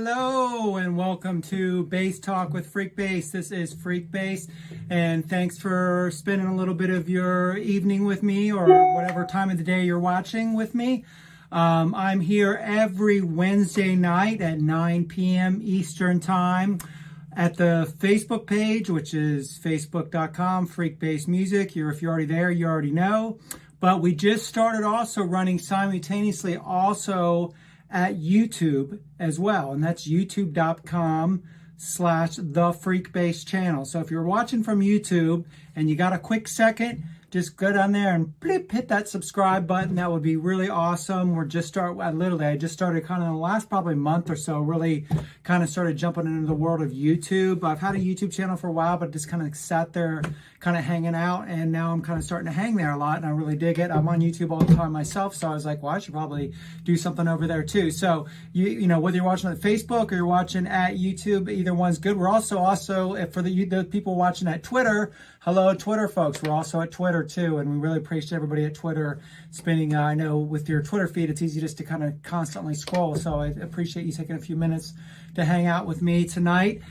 Hello, and welcome to Bass Talk with Freekbass. This is Freekbass, and thanks for spending a little bit of your evening with me, or whatever time of the day you're watching with me. I'm here every Wednesday night at 9 p.m. Eastern Time at the Facebook page, which is facebook.com, Freekbass Music. If you're already there, you already know. But we just started also running simultaneously also at YouTube as well, and that's youtube.com/the Freekbass channel. So if you're watching from YouTube and you got a quick second, just go down there and hit that subscribe button. That would be really awesome. I just started kind of in the last probably month or so, really kind of started jumping into the world of YouTube. I've had a YouTube channel for a while, but just kind of sat there kind of hanging out, and now I'm kind of starting to hang there a lot, and I really dig it. I'm on YouTube all the time myself, so I was like, well, I should probably do something over there too. So you know, whether you're watching on Facebook or you're watching at YouTube, either one's good. We're also for the people watching at Twitter, hello Twitter folks, we're also at Twitter too, and we really appreciate everybody at Twitter spending, I know with your Twitter feed, it's easy just to kind of constantly scroll, so I appreciate you taking a few minutes to hang out with me tonight.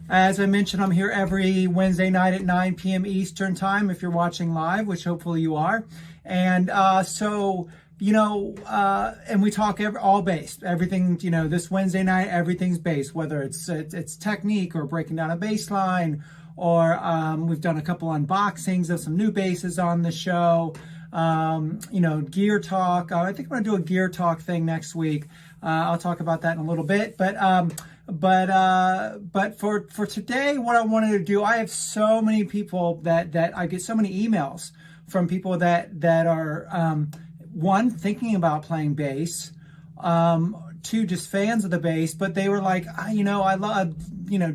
As I mentioned, I'm here every Wednesday night at 9 p.m. Eastern Time if you're watching live, which hopefully you are. And and we talk all bass. Everything, this Wednesday night, everything's bass, whether it's technique or breaking down a bass line, or we've done a couple unboxings of some new basses on the show. Gear talk. I think I'm going to do a gear talk thing next week. I'll talk about that in a little bit. But for today, what I wanted to do, I have so many people that I get so many emails from people that are one, thinking about playing bass, two, just fans of the bass, but they were like, I love,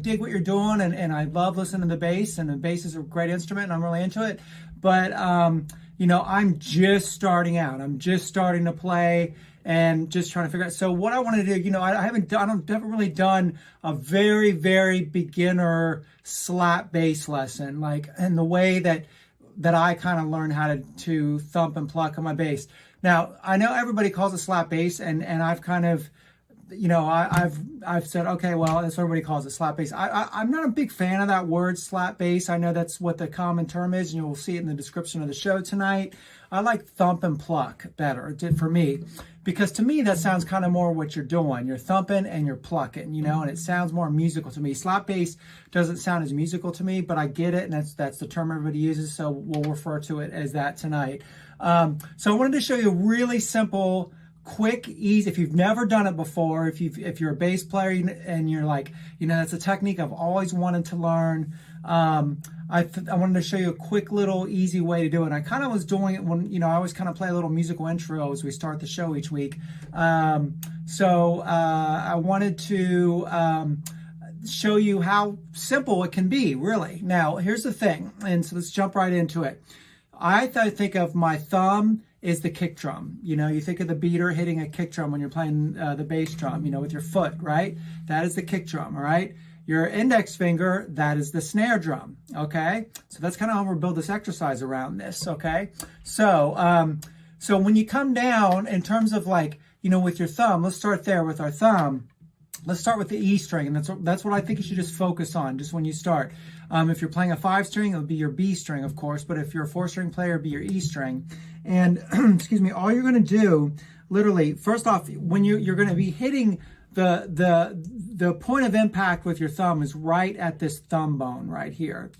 dig what you're doing, and I love listening to the bass, and the bass is a great instrument, and I'm really into it. But I'm just starting out. I'm just starting to play and just trying to figure out. So what I want to do, I haven't really done a very, very beginner slap bass lesson, like in the way that I kind of learned how to thump and pluck on my bass. Now, I know everybody calls it slap bass, and I've kind of, I've said, okay, well, that's what everybody calls it, slap bass. I'm not a big fan of that word, slap bass. I know that's what the common term is, and you'll see it in the description of the show tonight. I like thump and pluck better, it did for me, because to me that sounds kind of more what you're doing. You're thumping and you're plucking, and it sounds more musical to me. Slap bass doesn't sound as musical to me, but I get it, and that's the term everybody uses, so we'll refer to it as that tonight. So I wanted to show you a really simple, quick, easy, if you've never done it before, if you're a bass player and you're like, that's a technique I've always wanted to learn. I wanted to show you a quick little easy way to do it. And I kind of was doing it when, I always kind of play a little musical intro as we start the show each week. So I wanted to show you how simple it can be, really. Now, here's the thing, and so let's jump right into it. I think of my thumb is the kick drum. You think of the beater hitting a kick drum when you're playing the bass drum, with your foot, right? That is the kick drum, all right? Your index finger, that is the snare drum, okay? So that's kind of how we'll build this exercise around this, okay? So, so when you come down in terms of like, with your thumb, let's start there with our thumb. Let's start with the E string, and that's what I think you should just focus on just when you start. If you're playing a 5-string, it'll be your B string, of course, but if you're a 4-string player, it'll be your E string. And, excuse me, all you're going to do, literally, first off, when you're going to be hitting the point of impact with your thumb is right at this thumb bone right here,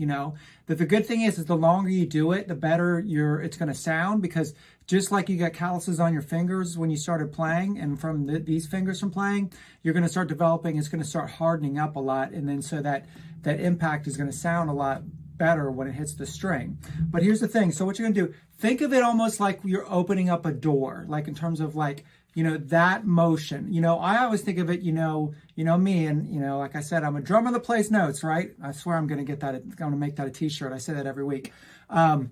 But the good thing is the longer you do it, the better it's going to sound, because just like you got calluses on your fingers when you started playing, and from these fingers from playing, you're going to start developing, it's going to start hardening up a lot, and then so that impact is going to sound a lot better when it hits the string. But here's the thing, so what you're going to do, think of it almost like you're opening up a door, like in terms of like, that motion. I always think of it, me, and, like I said, I'm a drummer that plays notes, right? I swear I'm going to get that, I'm going to make that a t-shirt. I say that every week. Think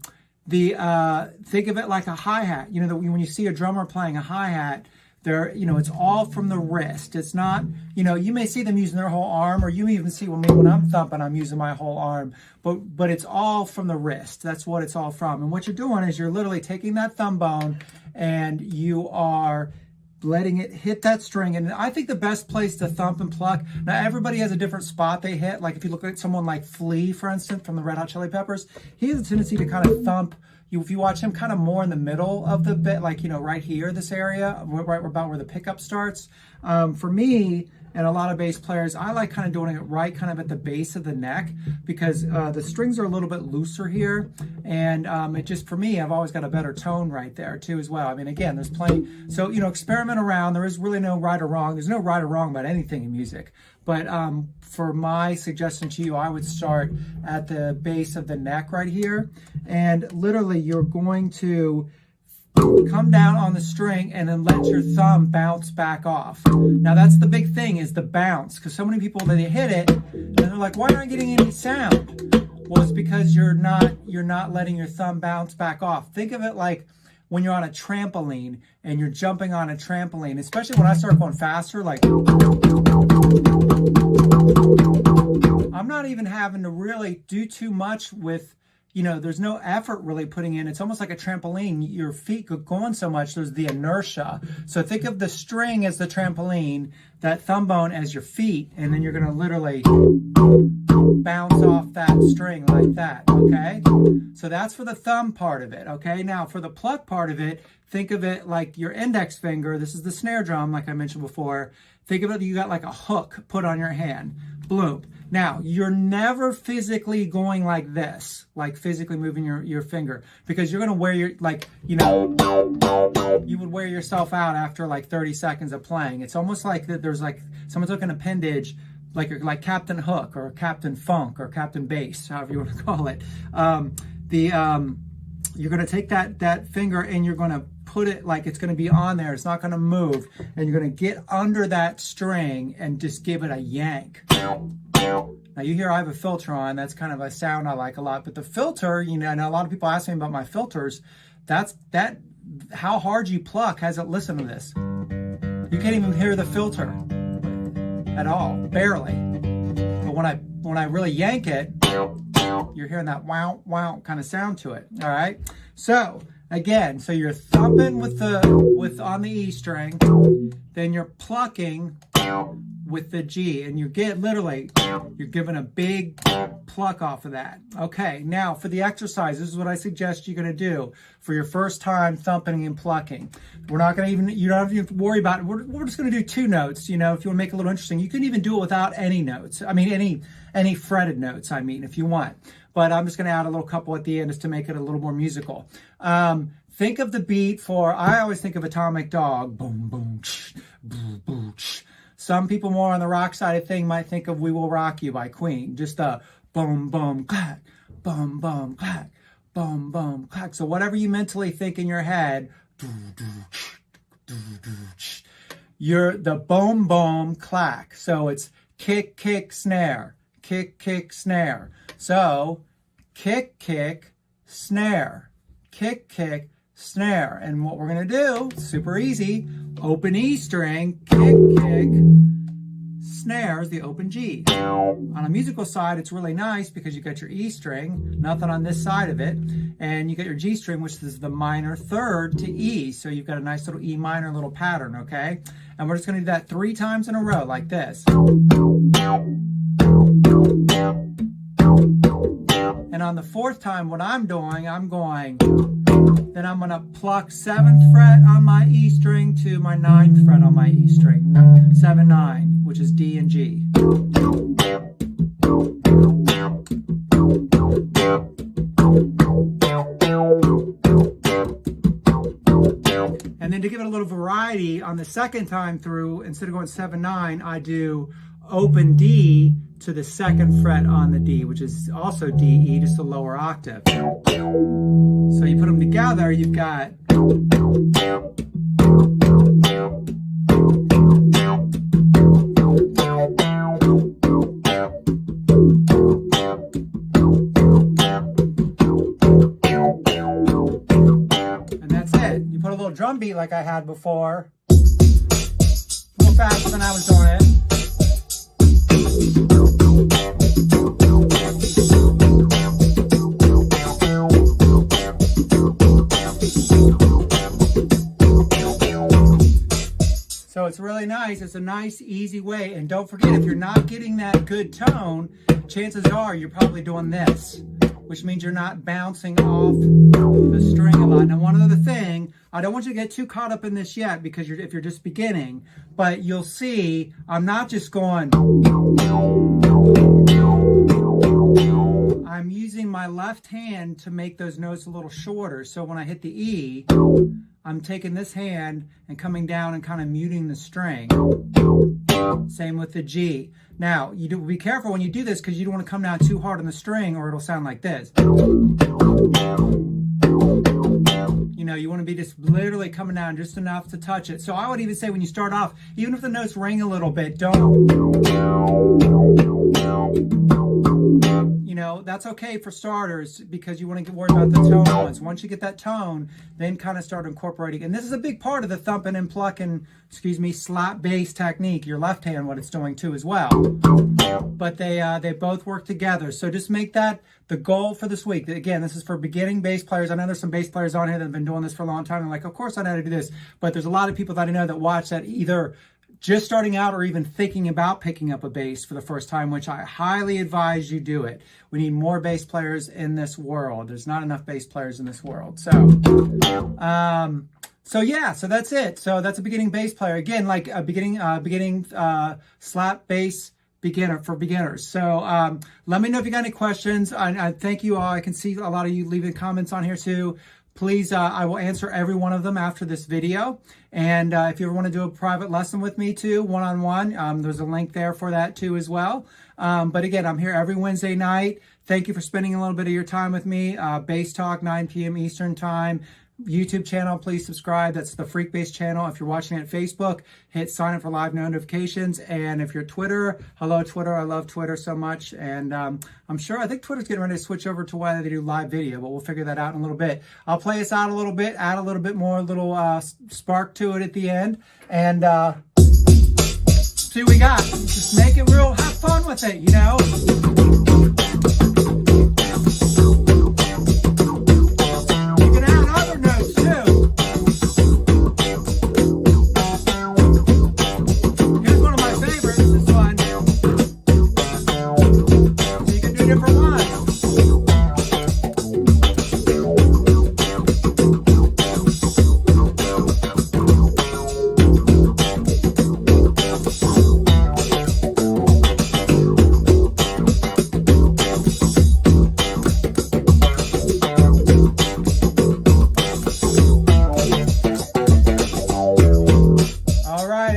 of it like a hi-hat. When you see a drummer playing a hi-hat, it's all from the wrist. It's not, you may see them using their whole arm, or you may even see when I'm thumping, I'm using my whole arm, but it's all from the wrist. That's what it's all from. And what you're doing is you're literally taking that thumb bone and you are letting it hit that string. And I think the best place to thump and pluck, now everybody has a different spot they hit. Like if you look at someone like Flea, for instance, from the Red Hot Chili Peppers, he has a tendency to kind of thump, if you watch him, kind of more in the middle of the bit, like, you know, right here, this area, right about where the pickup starts. For me, and a lot of bass players, I like kind of doing it right kind of at the base of the neck, because the strings are a little bit looser here. And it just, for me, I've always got a better tone right there too as well. I mean, again, there's plenty, so, you know, experiment around. There is really no right or wrong. There's no right or wrong about anything in music. But for my suggestion to you, I would start at the base of the neck right here. And literally you're going to come down on the string and then let your thumb bounce back off. Now that's the big thing, is the bounce, because so many people, they hit it and they're like, why aren't I getting any sound? Well, it's because you're not letting your thumb bounce back off. Think of it like when you're on a trampoline and you're jumping on a trampoline, especially when I start going faster, like I'm not even having to really do too much with, you know, there's no effort really putting in. It's almost like a trampoline. Your feet go going so much, there's the inertia. So think of the string as the trampoline, that thumb bone as your feet, and then you're gonna literally bounce off that string like that, okay? So that's for the thumb part of it, okay? Now for the pluck part of it, think of it like your index finger. This is the snare drum, like I mentioned before. Think of it, you got like a hook put on your hand, bloop. Now, you're never physically going like this, like physically moving your finger, because you're gonna wear your, like, you know, you would wear yourself out after like 30 seconds of playing. It's almost like that there's like, someone took an appendage, like Captain Hook or Captain Funk or Captain Bass, however you want to call it. You're gonna take that finger and you're gonna put it like it's gonna be on there. It's not gonna move. And you're gonna get under that string and just give it a yank. Now you hear I have a filter on. That's kind of a sound I like a lot. But the filter, you know, and a lot of people ask me about my filters. That how hard you pluck has it. Listen to this. You can't even hear the filter at all, barely. But when I really yank it, you're hearing that wow wow kind of sound to it. All right. So again, so you're thumping with on the E string, then you're plucking with the G, and you get literally, you're giving a big pluck off of that. Okay, now for the exercise, this is what I suggest you're gonna do for your first time thumping and plucking. We're not gonna even, you don't have to worry about it. We're just gonna do 2 notes, you know, if you wanna make it a little interesting. You can even do it without any notes. I mean, any fretted notes, I mean, if you want. But I'm just gonna add a little couple at the end just to make it a little more musical. Think of the beat for, I always think of Atomic Dog, boom, boom, boom, boom. Some people more on the rock side of thing might think of We Will Rock You by Queen. Just a boom, boom, clack, boom, boom, clack, boom, boom, clack. So whatever you mentally think in your head, you're the boom, boom, clack. So it's kick, kick, snare, kick, kick, snare. So kick, kick, snare, kick, kick, snare. And what we're gonna do, super easy, open E string, kick, kick, snare is the open G. On a musical side, it's really nice because you got your E string, nothing on this side of it, and you got your G string, which is the minor third to E. So you've got a nice little E minor little pattern, okay? And we're just gonna do that 3 times in a row, like this. And on the 4th time, what I'm doing, I'm going, then I'm gonna pluck 7th fret on my E string to my 9th fret on my E string, 7, 9, which is D and G. And then to give it a little variety, on the 2nd time through, instead of going 7, 9, I do open D to the 2nd fret on the D, which is also D, E, just a lower octave. So you put them together, you've got and that's it. You put a little drum beat like I had before, a little faster than I was doing it. it's really nice. It's a nice, easy way. And don't forget, if you're not getting that good tone, chances are you're probably doing this, which means you're not bouncing off the string a lot. Now, one other thing, I don't want you to get too caught up in this yet, because if you're just beginning, but you'll see I'm not just going. I'm using my left hand to make those notes a little shorter. So when I hit the E, I'm taking this hand and coming down and kind of muting the string. Same with the G. Now, you do be careful when you do this, because you don't want to come down too hard on the string, or it'll sound like this. You know, you want to be just literally coming down just enough to touch it. So I would even say when you start off, even if the notes ring a little bit, don't. You know, that's okay for starters, because you want to get worried about the tone once. Once you get that tone, then kind of start incorporating. And this is a big part of the thumping and plucking, slap bass technique. Your left hand, what it's doing too as well. But they both work together. So just make that the goal for this week. Again, this is for beginning bass players. I know there's some bass players on here that have been doing this for a long time. And like, of course I know how to do this. But there's a lot of people that I know that watch that either just starting out or even thinking about picking up a bass for the first time, which I highly advise you do it. We need more bass players in this world. There's not enough bass players in this world. So yeah, so that's it. So that's a beginning bass player. Again, like a beginning slap bass beginner for beginners. So let me know if you got any questions. I thank you all. I can see a lot of you leaving comments on here too. Please, I will answer every one of them after this video. And if you ever want to do a private lesson with me too, one-on-one, there's a link there for that too as well. But again, I'm here every Wednesday night. Thank you for spending a little bit of your time with me. Bass Talk, 9 p.m. Eastern Time. YouTube channel, please subscribe. That's the Freekbass channel. If you're watching at Facebook, hit sign up for live notifications. And if you're Twitter, hello Twitter. I love Twitter so much. And I think Twitter's getting ready to switch over to whether they do live video, but we'll figure that out in a little bit. I'll play us out a little bit, add a little bit more spark to it at the end, and see what we got. Just make it real, have fun with it, you know?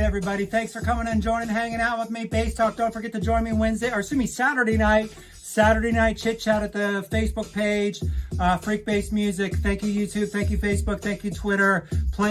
Everybody, thanks for coming and joining, hanging out with me. Bass Talk. Don't forget to join me Saturday night. Saturday night chit chat at the Facebook page. Freekbass Music. Thank you, YouTube. Thank you, Facebook. Thank you, Twitter.